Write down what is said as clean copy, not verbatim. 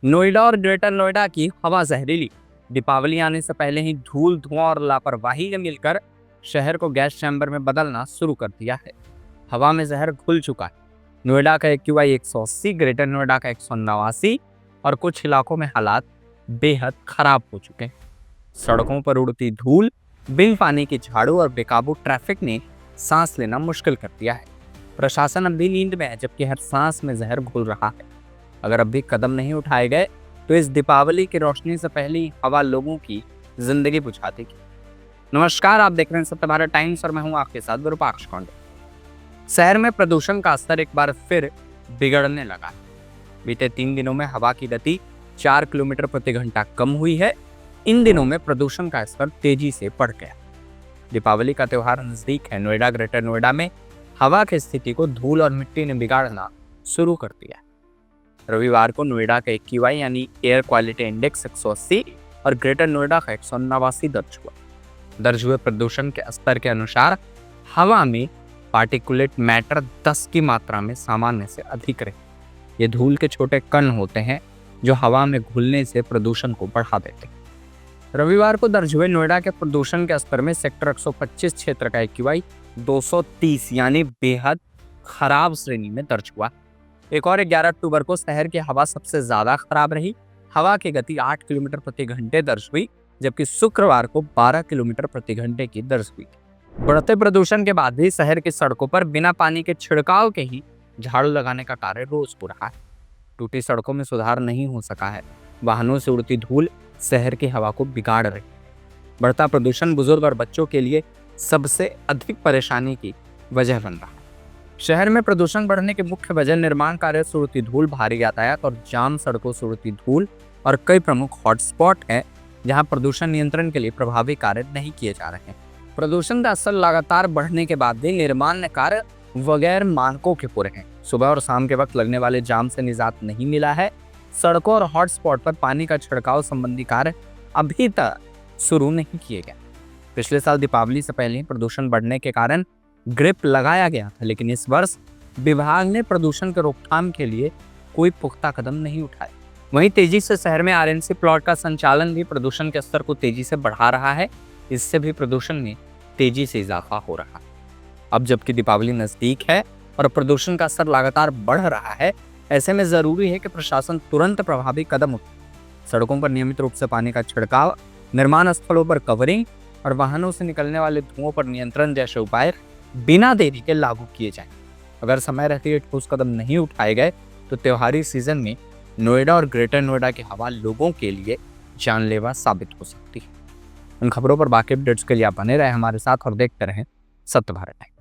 नोएडा और ग्रेटर नोएडा की हवा जहरीली। दीपावली आने से पहले ही धूल, धुआं और लापरवाही ने मिलकर शहर को गैस चैम्बर में बदलना शुरू कर दिया है। हवा में जहर घुल चुका है। नोएडा का AQI 180, ग्रेटर नोएडा का 189 और कुछ इलाकों में हालात बेहद खराब हो चुके हैं। सड़कों पर उड़ती धूल, बिन पानी की झाड़ू और बेकाबू ट्रैफिक ने सांस लेना मुश्किल कर दिया है। प्रशासन अब भी नींद में है, जबकि हर सांस में जहर घुल रहा है। अगर अब भी कदम नहीं उठाए गए तो इस दीपावली की रोशनी से पहली हवा लोगों की जिंदगी बुझा देगी। नमस्कार, आप देख रहे हैं सत्य भारत टाइम्स और मैं हूं आपके साथ विरूपाक्ष कौंडे। शहर में प्रदूषण का स्तर एक बार फिर बिगड़ने लगा है। बीते 3 दिनों में हवा की गति 4 किलोमीटर प्रति घंटा कम हुई है। इन दिनों में प्रदूषण का स्तर तेजी से बढ़ गया। दीपावली का त्योहार नजदीक है। नोएडा, ग्रेटर नोएडा में हवा की स्थिति को धूल और मिट्टी ने बिगाड़ना शुरू कर दिया। रविवार को नोएडा का AQI यानी एयर क्वालिटी इंडेक्स 180 और ग्रेटर नोएडा का 189 दर्ज हुए। प्रदूषण के स्तर के अनुसार हवा में पार्टिकुलेट मैटर 10 की मात्रा में सामान्य से अधिक रहे। ये धूल के छोटे कण होते हैं जो हवा में घुलने से प्रदूषण को बढ़ा देते हैं। रविवार को दर्ज हुए नोएडा के प्रदूषण के स्तर में सेक्टर 125 क्षेत्र का AQI 230 यानी बेहद खराब श्रेणी में दर्ज हुआ। एक और 11 अक्टूबर को शहर की हवा सबसे ज्यादा खराब रही। हवा की गति 8 किलोमीटर प्रति घंटे दर्ज हुई, जबकि शुक्रवार को 12 किलोमीटर प्रति घंटे की दर्ज हुई। बढ़ते प्रदूषण के बाद भी शहर की सड़कों पर बिना पानी के छिड़काव के ही झाड़ू लगाने का कार्य रोज हो रहा है। टूटी सड़कों में सुधार नहीं हो सका है। वाहनों से उड़ती धूल शहर की हवा को बिगाड़ रही। बढ़ता प्रदूषण बुजुर्ग और बच्चों के लिए सबसे अधिक परेशानी की वजह बन रहा है। शहर में प्रदूषण बढ़ने की मुख्य वजह निर्माण कार्य से उड़ती धूल, भारी यातायात और जाम सड़कों से उड़ती धूल और कई प्रमुख हॉटस्पॉट है जहां प्रदूषण नियंत्रण के लिए प्रभावी कार्य नहीं किए जा रहे हैं। प्रदूषण का असर लगातार बढ़ने के बाद भी निर्माण कार्य बगैर मानकों के पूरे हैं। सुबह और शाम के वक्त लगने वाले जाम से निजात नहीं मिला है। सड़कों और हॉटस्पॉट पर पानी का छिड़काव संबंधी कार्य अभी तक शुरू नहीं किए गए। पिछले साल दीपावली से पहले प्रदूषण बढ़ने के कारण ग्रिप लगाया गया था, लेकिन इस वर्ष विभाग ने प्रदूषण के रोकथाम के लिए कोई पुख्ता कदम नहीं उठाए। वहीं तेजी से शहर में RNC प्लॉट का संचालन भी प्रदूषण के स्तर को तेजी से बढ़ा रहा है। इससे भी प्रदूषण में तेजी से इजाफा हो रहा है। अब जबकि दीपावली नजदीक है और प्रदूषण का स्तर लगातार बढ़ रहा है, ऐसे में जरूरी है कि प्रशासन तुरंत प्रभावी कदम उठाए। सड़कों पर नियमित रूप से पानी का छिड़काव, निर्माण स्थलों पर कवरिंग और वाहनों से निकलने वाले धुओं पर नियंत्रण जैसे उपाय बिना देरी के लागू किए जाएं। अगर समय रहते ठोस कदम नहीं उठाए गए तो त्योहारी सीजन में नोएडा और ग्रेटर नोएडा की हवा लोगों के लिए जानलेवा साबित हो सकती है। इन खबरों पर बाकी अपडेट्स के लिए आप बने रहे हमारे साथ और देखते रहें सत्य भारत टाइम्स।